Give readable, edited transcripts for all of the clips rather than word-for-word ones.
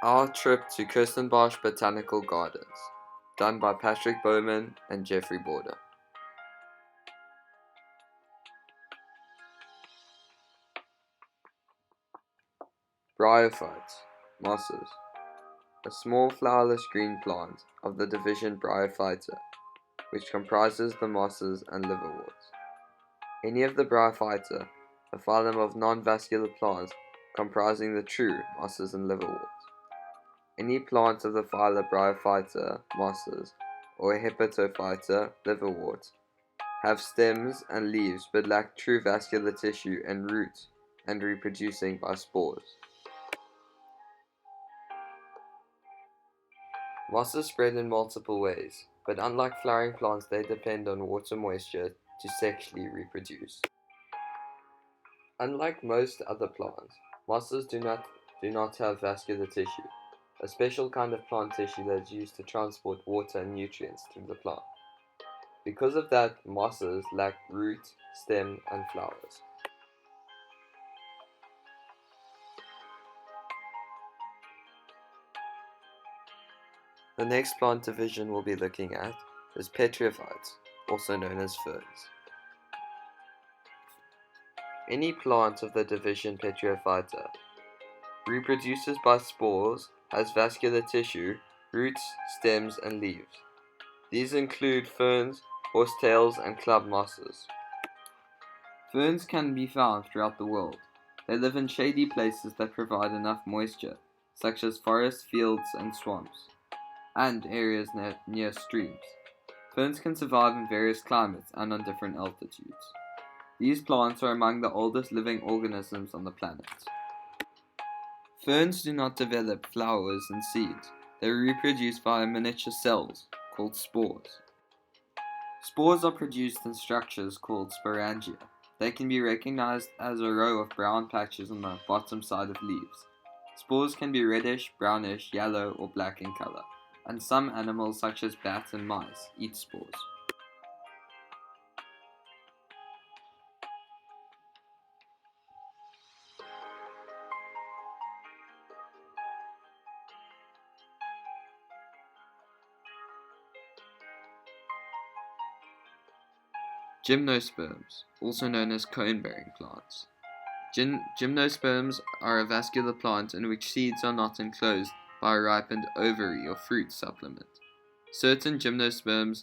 Our trip to Kirstenbosch Botanical Gardens, done by Patrick Bowman and Jeffrey Border. Bryophytes, mosses, a small flowerless green plant of the division Bryophyta, which comprises the mosses and liverworts. Any of the Bryophyta, a phylum of non-vascular plants comprising the true mosses and liverworts. Any plant of the phyla Bryophyta, mosses, or Hepatophyta, liverworts, have stems and leaves but lack true vascular tissue and roots and reproducing by spores. Mosses spread in multiple ways, but unlike flowering plants they depend on water moisture to sexually reproduce. Unlike most other plants, mosses do not have vascular tissue, a special kind of plant tissue that is used to transport water and nutrients through the plant. Because of that, mosses lack root, stem, and flowers. The next plant division we'll be looking at is Petrophytes, also known as ferns. Any plant of the division Petrophyta reproduces by spores, has vascular tissue, roots, stems, and leaves. These include ferns, horsetails, and club mosses. Ferns can be found throughout the world. They live in shady places that provide enough moisture, such as forests, fields, and swamps, and areas near streams. Ferns can survive in various climates and on different altitudes. These plants are among the oldest living organisms on the planet. Ferns do not develop flowers and seeds. They reproduce via miniature cells, called spores. Spores are produced in structures called sporangia. They can be recognized as a row of brown patches on the bottom side of leaves. Spores can be reddish, brownish, yellow, or black in color, and some animals such as bats and mice eat spores. Gymnosperms, also known as cone-bearing plants. Gymnosperms are a vascular plant in which seeds are not enclosed by a ripened ovary or fruit supplement. Certain gymnosperms,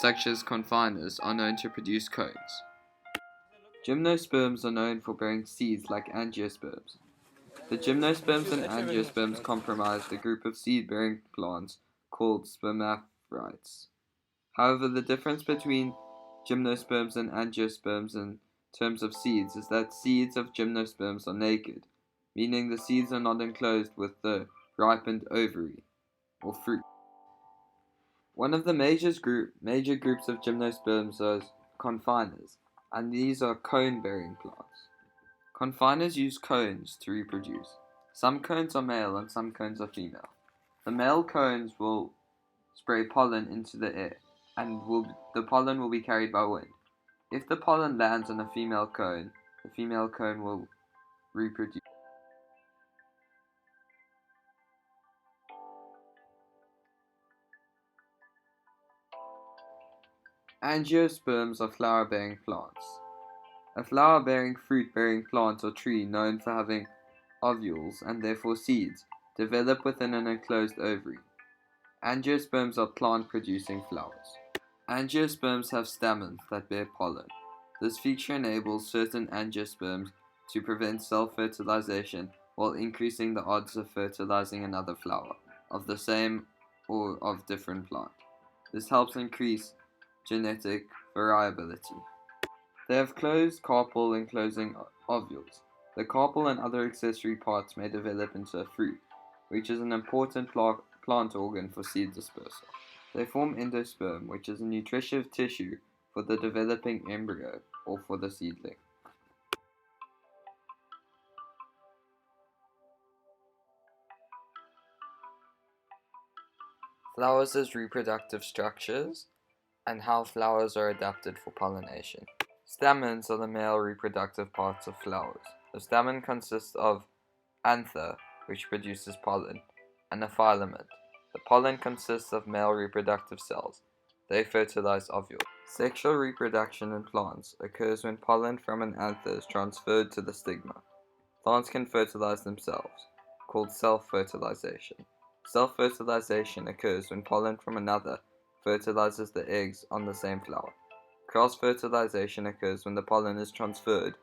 such as confiners, are known to produce cones. Gymnosperms are known for bearing seeds like angiosperms. The gymnosperms and angiosperms comprise the group of seed-bearing plants called spermaphytes. However, the difference between gymnosperms and angiosperms in terms of seeds is that seeds of gymnosperms are naked, meaning the seeds are not enclosed with the ripened ovary or fruit. One of the major groups of gymnosperms is confiners, and these are cone-bearing plants. Confiners use cones to reproduce. Some cones are male and some cones are female. The male cones will spray pollen into the air, and the pollen will be carried by wind. If the pollen lands on a female cone, the female cone will reproduce. Angiosperms are flower-bearing plants. A flower-bearing, fruit-bearing plant or tree known for having ovules, and therefore seeds, develop within an enclosed ovary. Angiosperms are plant-producing flowers. Angiosperms have stamens that bear pollen. This feature enables certain angiosperms to prevent self-fertilization while increasing the odds of fertilizing another flower, of the same or of different plant. This helps increase genetic variability. They have closed carpel enclosing ovules. The carpel and other accessory parts may develop into a fruit, which is an important plant organ for seed dispersal. They form endosperm, which is a nutritive tissue for the developing embryo or for the seedling. Flowers as reproductive structures and how flowers are adapted for pollination. Stamens are the male reproductive parts of flowers. The stamen consists of anther, which produces pollen, and a filament. The pollen consists of male reproductive cells. They fertilize ovules. Sexual reproduction in plants occurs when pollen from an anther is transferred to the stigma. Plants can fertilize themselves, called self-fertilization. Self-fertilization occurs when pollen from another fertilizes the eggs on the same flower. Cross-fertilization occurs when the pollen is transferred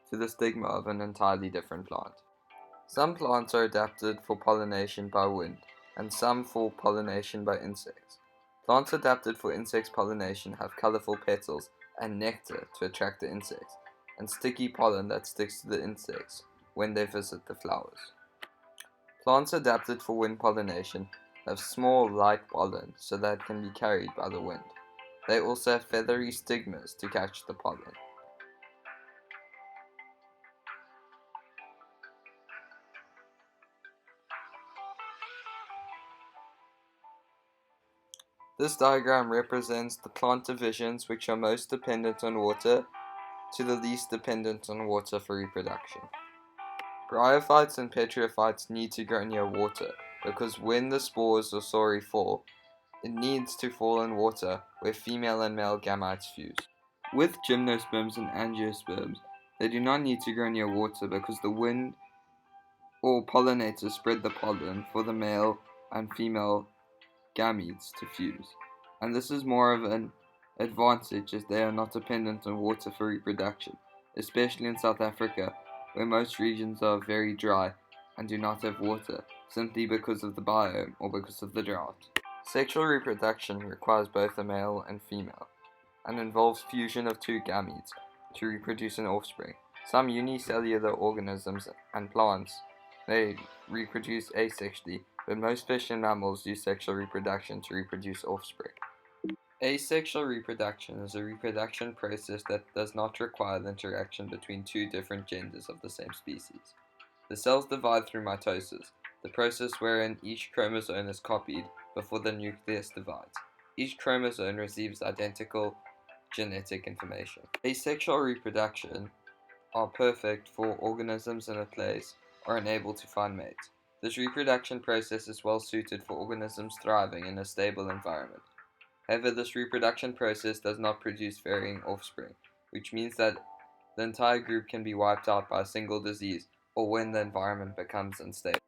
to the stigma of an entirely different plant. Some plants are adapted for pollination by wind, and some for pollination by insects. Plants adapted for insect pollination have colorful petals and nectar to attract the insects, and sticky pollen that sticks to the insects when they visit the flowers. Plants adapted for wind pollination have small, light pollen so that it can be carried by the wind. They also have feathery stigmas to catch the pollen. This diagram represents the plant divisions which are most dependent on water to the least dependent on water for reproduction. Bryophytes and petriophytes need to grow near water because when the spores or sori fall, it needs to fall in water where female and male gametes fuse. With gymnosperms and angiosperms, they do not need to grow near water because the wind or pollinators spread the pollen for the male and female gametes to fuse, and this is more of an advantage as they are not dependent on water for reproduction, especially in South Africa, where most regions are very dry and do not have water, simply because of the biome or because of the drought. Sexual reproduction requires both a male and female, and involves fusion of two gametes to reproduce an offspring. Some unicellular organisms and plants may reproduce asexually, but most fish and mammals use sexual reproduction to reproduce offspring. Asexual reproduction is a reproduction process that does not require the interaction between two different genders of the same species. The cells divide through mitosis, the process wherein each chromosome is copied before the nucleus divides. Each chromosome receives identical genetic information. Asexual reproduction are perfect for organisms in a place or unable to find mates. This reproduction process is well suited for organisms thriving in a stable environment. However, this reproduction process does not produce varying offspring, which means that the entire group can be wiped out by a single disease or when the environment becomes unstable.